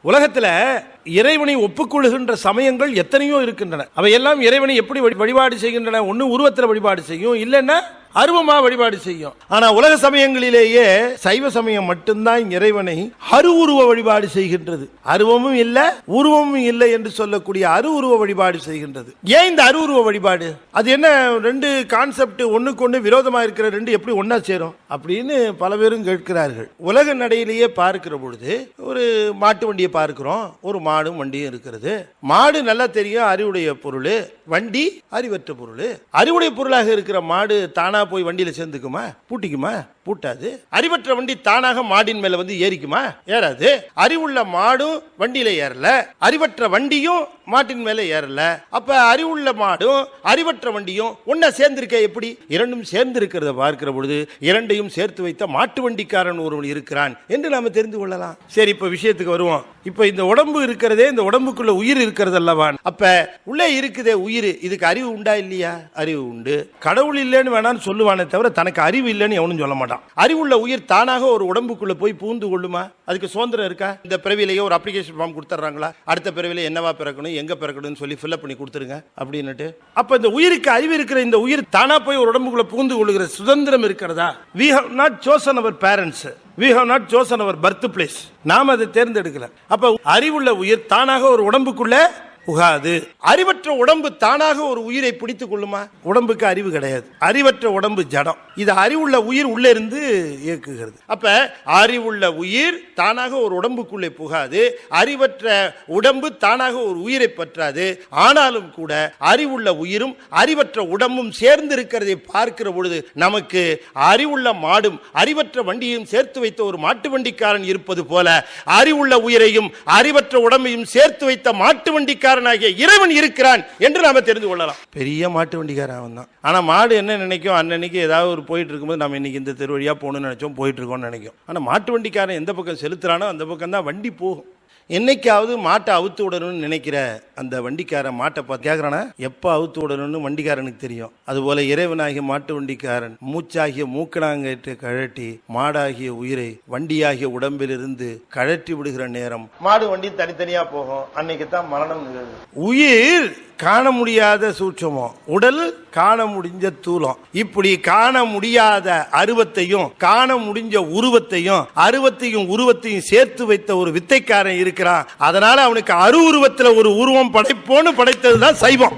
உலகத்துல இறைவனை ஒப்புக்கொள்ளுகின்ற சமயங்கள் எத்தனையோ இருக்கின்றன. அவையெல்லாம் இறைவனை எப்படி வழிபாடு செய்கின்றன? ஒன்னு உருவத்தில் வழிபாடு செய்யும், இல்லைன்னா அருவமா வழிபாடு செய்யும். ஆனா உலக சமயங்களிலேயே சைவ சமயம் மட்டும்தான் இறைவனை அருவுருவ வழிபாடு செய்கின்றது. அருவமும் இல்ல உருவமும் இல்லை என்று சொல்லக்கூடிய அருவுருவ வழிபாடு செய்கின்றது. ஏன் இந்த அருவுருவ வழிபாடு? அது என்ன ரெண்டு கான்செப்ட் ஒண்ணுக்கு ஒண்ணு விரோதமா இருக்கிற ரெண்டு எப்படி ஒன்னா சேரும் அப்படின்னு பல பேரும் கேட்கிறார்கள். உலக நடையிலேயே பார்க்கிற பொழுது ஒரு மாட்டு வண்டியை பார்க்கிறோம், ஒரு மாடும் வண்டியும் இருக்கிறது. மாடு நல்லா தெரியும் அறிவுடைய பொருள், வண்டி அறிவற்ற பொருள். அறிவுடைய பொருளாக இருக்கிற மாடு தானா போய் வண்டியில சேர்ந்துக்குமா? பூட்டிக்குமா? பூட்டாது. அறிவற்ற வண்டி தானாக மாடின் மேல வந்து ஏறிக்குமா? ஏறாது. அறிவுள்ள மாடும் வண்டியில ஏறல, அறிவற்ற வண்டியும் மாட்டின் மேல ஏறல. அப்ப அறிவுள்ள மாடும் அறிவற்ற வண்டியும் ஒன்னா சேர்ந்திருக்க எப்படி? இரண்டும் சேர்ந்து இருக்கிறத பார்க்கிற பொழுது இரண்டையும் சேர்த்து வைத்த மாட்டு வண்டிக்காரன் ஒருவன் இருக்கிறான் என்று நாம தெரிந்து கொள்ளலாம். சரி, இப்ப விஷயத்துக்கு வருவோம். இப்ப இந்த உடம்பு இருக்கிறதே, இந்த உடம்புக்குள்ள உயிர் இருக்கிறது அல்லவா? அப்ப உள்ளே இருக்குதே உயிர், இதுக்கு அறிவு உண்டா இல்லையா? அறிவு உண்டு. கடவுள் இல்லைன்னு வேணான்னு சொல்லுவானே தவிர தனக்கு அறிவு இல்லைன்னு எவனும் சொல்ல மாட்டான். அறிவுள்ள உயிர் தானாக ஒரு உடம்புக்குள்ள போய் பூந்து கொள்ளுமா? அதுக்கு சுதந்திரம் இருக்கா? இந்த பிறவிலேயே ஒரு அப்ளிகேஷன் ஃபார்ம் கொடுத்துறாங்களா? அடுத்த பிறவில என்னவா பிறக்கணும், எங்க பிறக்கணும்னு சொல்லி ஃபில்அப் பண்ணி கொடுத்துருங்க அப்படின்னுட்டு. அப்ப இந்த உயிருக்கு அறிவு இருக்கிற இந்த உயிர் தானா போய் ஒரு உடம்புக்குள்ள பூந்து கொள்ளுகிற சுதந்திரம் இருக்கிறதா? We have not chosen our parents. We have not chosen our birthplace. நாம் அதை தேர்ந்தெடுக்கல. அப்ப அறிவுள்ள உயிர் தானாக ஒரு உடம்புக்குள்ள புகாது. அறிவற்ற உடம்பு தானாக ஒரு உயிரை பிடித்துக் கொள்ளுமா? உடம்புக்கு அறிவு கிடையாது. அறிவற்ற உடம்பு ஜடம். இது அறிவுள்ள உயிர் உள்ளே இருந்து இயக்குகிறது. அப்ப அறிவுள்ள உயிர் தானாக ஒரு உடம்புக்குள்ளே புகாது. அறிவற்ற உடம்பு தானாக ஒரு உயிரை பற்றாது. ஆனாலும் கூட அறிவுள்ள உயிரும் அறிவற்ற உடம்பும் சேர்ந்து இருக்கிறதை பார்க்கிற பொழுது நமக்கு அறிவுள்ள மாடும் அறிவற்ற வண்டியையும் சேர்த்து வைத்த ஒரு மாட்டு வண்டிக்காரன் இருப்பது போல அறிவுள்ள உயிரையும் அறிவற்ற உடம்பையும் சேர்த்து வைத்த மாட்டு வண்டிக்காரன் இறைவன் இருக்கிறான் என்று நாம தெரிந்து கொள்ளலாம். பெரிய மாட்டு வண்டிக்காரன் தான். ஆனா மாடு என்ன நினைக்கும்? அன்னைக்கு ஏதாவது ஒரு போயிட்டு இருக்கும்போது நம்ம இன்னைக்கு இந்த தெரு வழியா போகணும்னு நினைச்சோம், போயிட்டு இருக்கோம்னு நினைக்கும். ஆனா மாட்டு வண்டிக்காரன் எந்த பக்கம் செலுத்துறானோ அந்த பக்கம் தான் வண்டி போகும். என்னைக்காவது மாட்டை அவுத்து விடணும்னு நினைக்கிற அந்த வண்டிக்காரன் மாட்டை பார்த்து கேட்கறானா? எப்ப அவுத்து விடணும்னு வண்டிக்காரனுக்கு தெரியும். அதுபோல இறைவனாகிய மாட்டு வண்டிக்காரன் மூச்சாகிய மூக்கணாங்கயிற்றை கழட்டி மாடாகிய உயிரை வண்டியாகிய உடம்பிலிருந்து கழற்றி விடுகிற நேரம் மாடு வண்டி தனித்தனியா போகும். அன்னைக்கு தான் மரணம் நிகழ்வு. உயிர் காண முடியாத சூட்சமம், உடல் காண முடிஞ்ச தூலம். இப்படி காண முடியாத அருவத்தையும் காண முடிஞ்ச உருவத்தையும் அருவத்தையும் உருவத்தையும் சேர்த்து வைத்த ஒரு வித்தைக்காரன் இருக்கிறான். அதனால அவனுக்கு அரு உருவத்தில் ஒரு உருவம் படைப்போன்னு படைத்ததுதான் சைவம்.